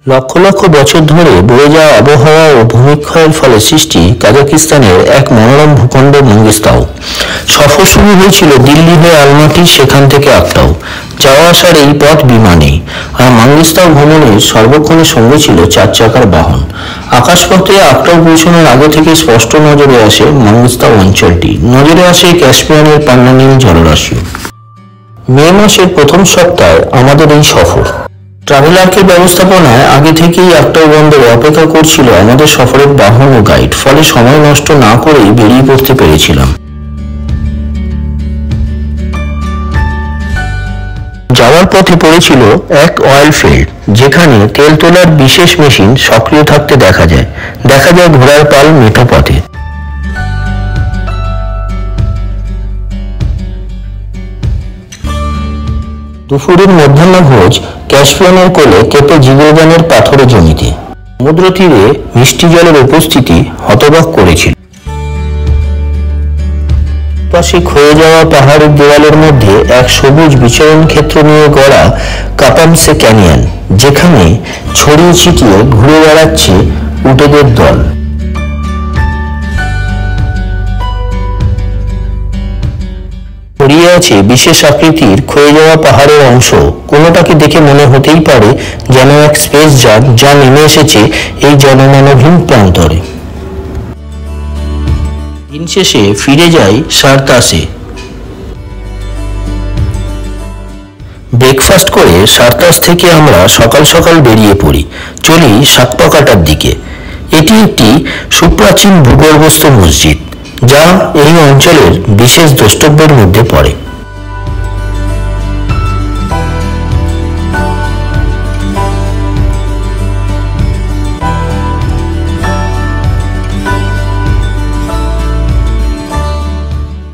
লক্ষ লক্ষ বছর ধরে বয়ে যাওয়া আবহাওয়া ও ভূমিক্ষয়ের ফলে সৃষ্টি কাজাকিস্তানের এক মনোরম ভূখণ্ড মঙ্গিস্তাও। সফর শুরু হয়েছিল দিল্লি হয়ে আলমাটি, সেখান থেকে আকটাও। যাওয়া আসার এই পথ বিমানে, আর মঙ্গিস্তাও ভ্রমণের সর্বক্ষণের সঙ্গে ছিল 4 চাকার বাহন। আকাশপথে আকটাও পৌঁছানোর আগে থেকে স্পষ্ট নজরে আসে মঙ্গিস্তাও অঞ্চলটি, নজরে আসে ক্যাস্পিয়ানের পান্নানীল জলরাশি। মে মাসের প্রথম সপ্তাহে আমাদের এই সফর। ট্রাভেলারকের ব্যবস্থাপনায় আগে থেকেই আকটাও বন্দরে অপেক্ষা করছিল আমাদের সফরের বাহন ও গাইড, ফলে সময় নষ্ট না করেই বেরিয়ে পড়তে পেরেছিলাম। যাওয়ার পথে পড়েছিল এক অয়েল ফিল্ড, যেখানে তেল তোলার বিশেষ মেশিন সক্রিয় থাকতে দেখা যায় ঘোড়ার পাল মেঠো পথে। দুপুরের মধ্যাহ্নভোজ ক্যাস্পিয়ানের কোলে কেঁপে জিগরগানের পাথরে জমিতে। সমুদ্র তীরে মিষ্টি জলের উপস্থিতি হতবাক করেছিল। পাশে ক্ষয়ে যাওয়া পাহাড়ের দেওয়ালের মধ্যে এক সবুজ বিচরণ ক্ষেত্র নিয়ে গড়া কাপামসে ক্যানিয়ন, যেখানে ছড়িয়ে ছিটিয়ে ঘুরে বেড়াচ্ছে উটেদের দল। ছড়িয়ে আছে বিশেষ আকৃতির ক্ষয়ে যাওয়া পাহাড়ের অংশ। কোনোটাকে দেখে মনে হতেই পারে যেন এক স্পেস জাগ যা নেমে এসেছে এই জনমানবহীন প্রান্তরে। দিন শেষে ফিরে যাই সার্তাসে। ব্রেকফাস্ট করে সার্তাস থেকে আমরা সকাল সকাল বেরিয়ে পড়ি, চলি সাকপাকাটার দিকে। এটি একটি সুপ্রাচীন ভূগর্ভস্থ মসজিদ, যা এই অঞ্চলের বিশেষ দ্রষ্টব্যের মধ্যে পড়ে।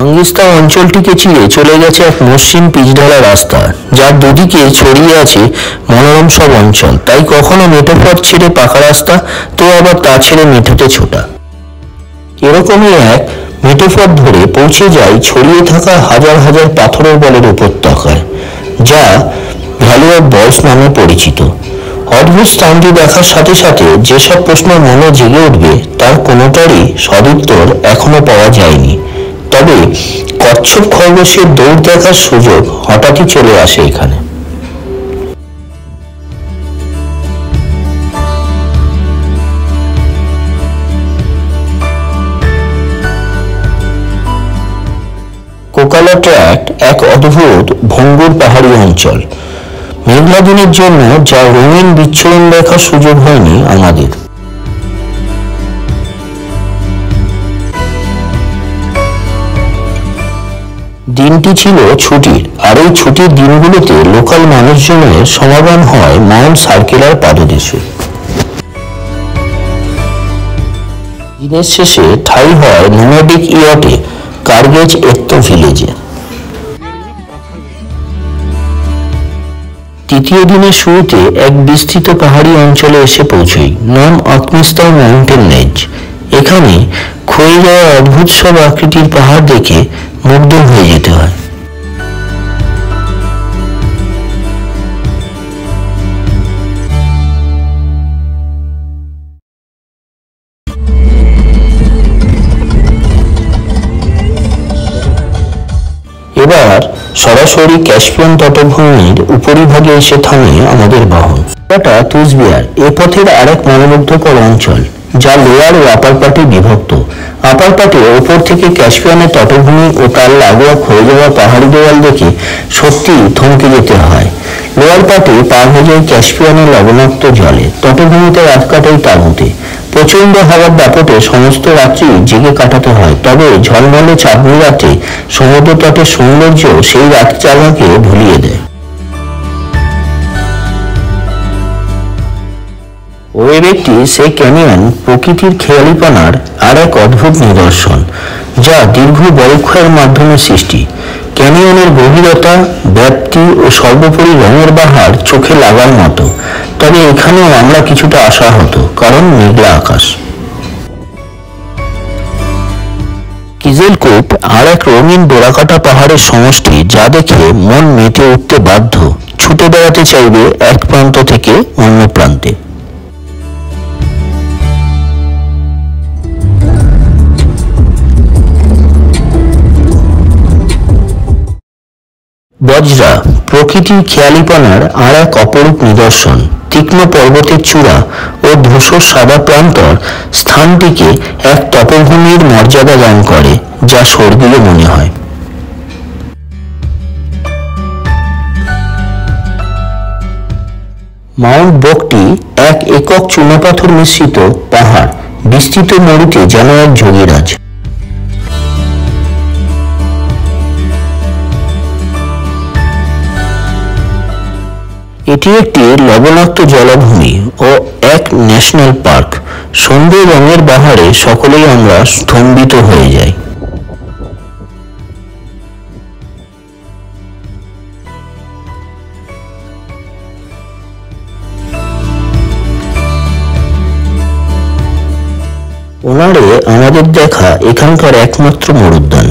মঙ্গিস্তাও অঞ্চলটিকে চিরে চলে গেছে এক মসৃণ পিচঢালা রাস্তা, যার দুদিকে ছড়িয়ে আছে মনোরম সব অঞ্চল। তাই কখনো মেঠো পথ ছেড়ে পাকা রাস্তা, তো আবার তা ছেড়ে মেঠোতে ছোটা। এরকমই এক মেঠো পথ ধরে পৌঁছে যায় ছড়িয়ে থাকা হাজার হাজার পাথরের বলের উপত্যকায়, যা ভ্যালি অফ বলস নামে পরিচিত। অদ্ভুত স্থানটি দেখার সাথে সাথে যেসব প্রশ্ন মনে জেগে উঠবে, তার কোনোটারই সদুত্তর এখনো পাওয়া যায়নি। তবে কচ্ছপ খরগোশের দৌড় দেখার সুযোগ হঠাৎই চলে আসে এখানে। কোকালা ট্র্যাক্ট এক অদ্ভুত ভঙ্গুর পাহাড়ি অঞ্চল। মেঘলা দিনের জন্য যা রঙিন বিচ্ছুরণ দেখার সুযোগ হয়নি আমাদের। দিনটি ছিল ছুটির, আর এই ছুটির দিনগুলোতে লোকাল মানুষজনের সমাগম হয় মাউন্ট সার্কেলার পাদদেশে। দিনের শেষে ঠাঁই হয় নোম্যাডিক ইয়টে কার্গেজ এত্তো ভিলেজে। তৃতীয় দিনের শুরুতে এক বিস্তৃত পাহাড়ি অঞ্চলে এসে পৌঁছই, নাম আকমিস্তাও মাউন্টেন রেঞ্জ। এখানে ক্ষয়ে যাওয়া অদ্ভুত সব আকৃতির পাহাড় দেখে মুগ্ধ হয়ে যেতে হয়। এবার সরাসরি ক্যাস্পিয়ান তটভূমির উপরিভাগে এসে থামে আমাদের বাহন। এটা তুজবিহার, এ পথের আরেক মনোমুগ্ধকর অঞ্চল, যা লোয়ার ও আপার পার্টে বিভক্ত। আপার পার্টে ওপর থেকে ক্যাস্পিয়ানের তটভূমি ও তার লাগোয়া ক্ষয়ে যাওয়া পাহাড়ি দেওয়াল দেখে সত্যি থমকে যেতে হয়। লোয়ার পার্টে পার হয়ে যায় ক্যাস্পিয়ানের লবণাক্ত জলে। তটভূমিতে রাত কাটাই তাঁবুতে। প্রচন্ড হাওয়ার দাপটে সমস্ত রাত্রি জেগে কাটাতে হয়। তবে ঝলমলে চাঁদনি রাতে সমুদ্র তটের সৌন্দর্য সেই রাত চালাকে ভুলিয়ে দেয়। ওয়েবেকটি সেই ক্যানিয়ন প্রকৃতির খেয়ালিপনার আর এক অদ্ভুত নিদর্শন, যা দীর্ঘ বরক্ষয়ের মাধ্যমে সৃষ্টি। ক্যানিয়নের গভীরতা, ব্যাপ্তি ও সর্বোপরি রঙের বাহার চোখে লাগার মতো। তবে এখানেও আমরা কিছুটা আশাহত, কারণ মেঘলা আকাশ। কিজেলকোপ আর এক রঙিন ডোরাকাটা পাহাড়ের সমষ্টি, যা দেখে মন মেতে উঠতে বাধ্য। ছুটে বেড়াতে চাইবে এক প্রান্ত থেকে অন্য প্রান্তে। প্রকৃতির খেয়ালিপনার আর এক অপরূপ নিদর্শন। তীক্ষ্ণ পর্বতের চূড়া ও ধূসর সাদা প্রান্তর স্থানটিকে এক তপভূমির মর্যাদা দান করে, যা স্বর্গীয় মনে হয়। মাউন্ট বকটি এক একক চুনাপাথর মিশ্রিত পাহাড়, বিস্তৃত মরুতে যেন এক যোগীরাজ। এটি একটি লবণাক্ত জলাভূমি ও এক ন্যাশনাল পার্ক। সন্ধ্যে রঙের বাহারে সকলেই আমরা স্তম্ভিত হয়ে যাই। ওনারে আমাদের দেখা এখানকার একমাত্র মরুদ্যান।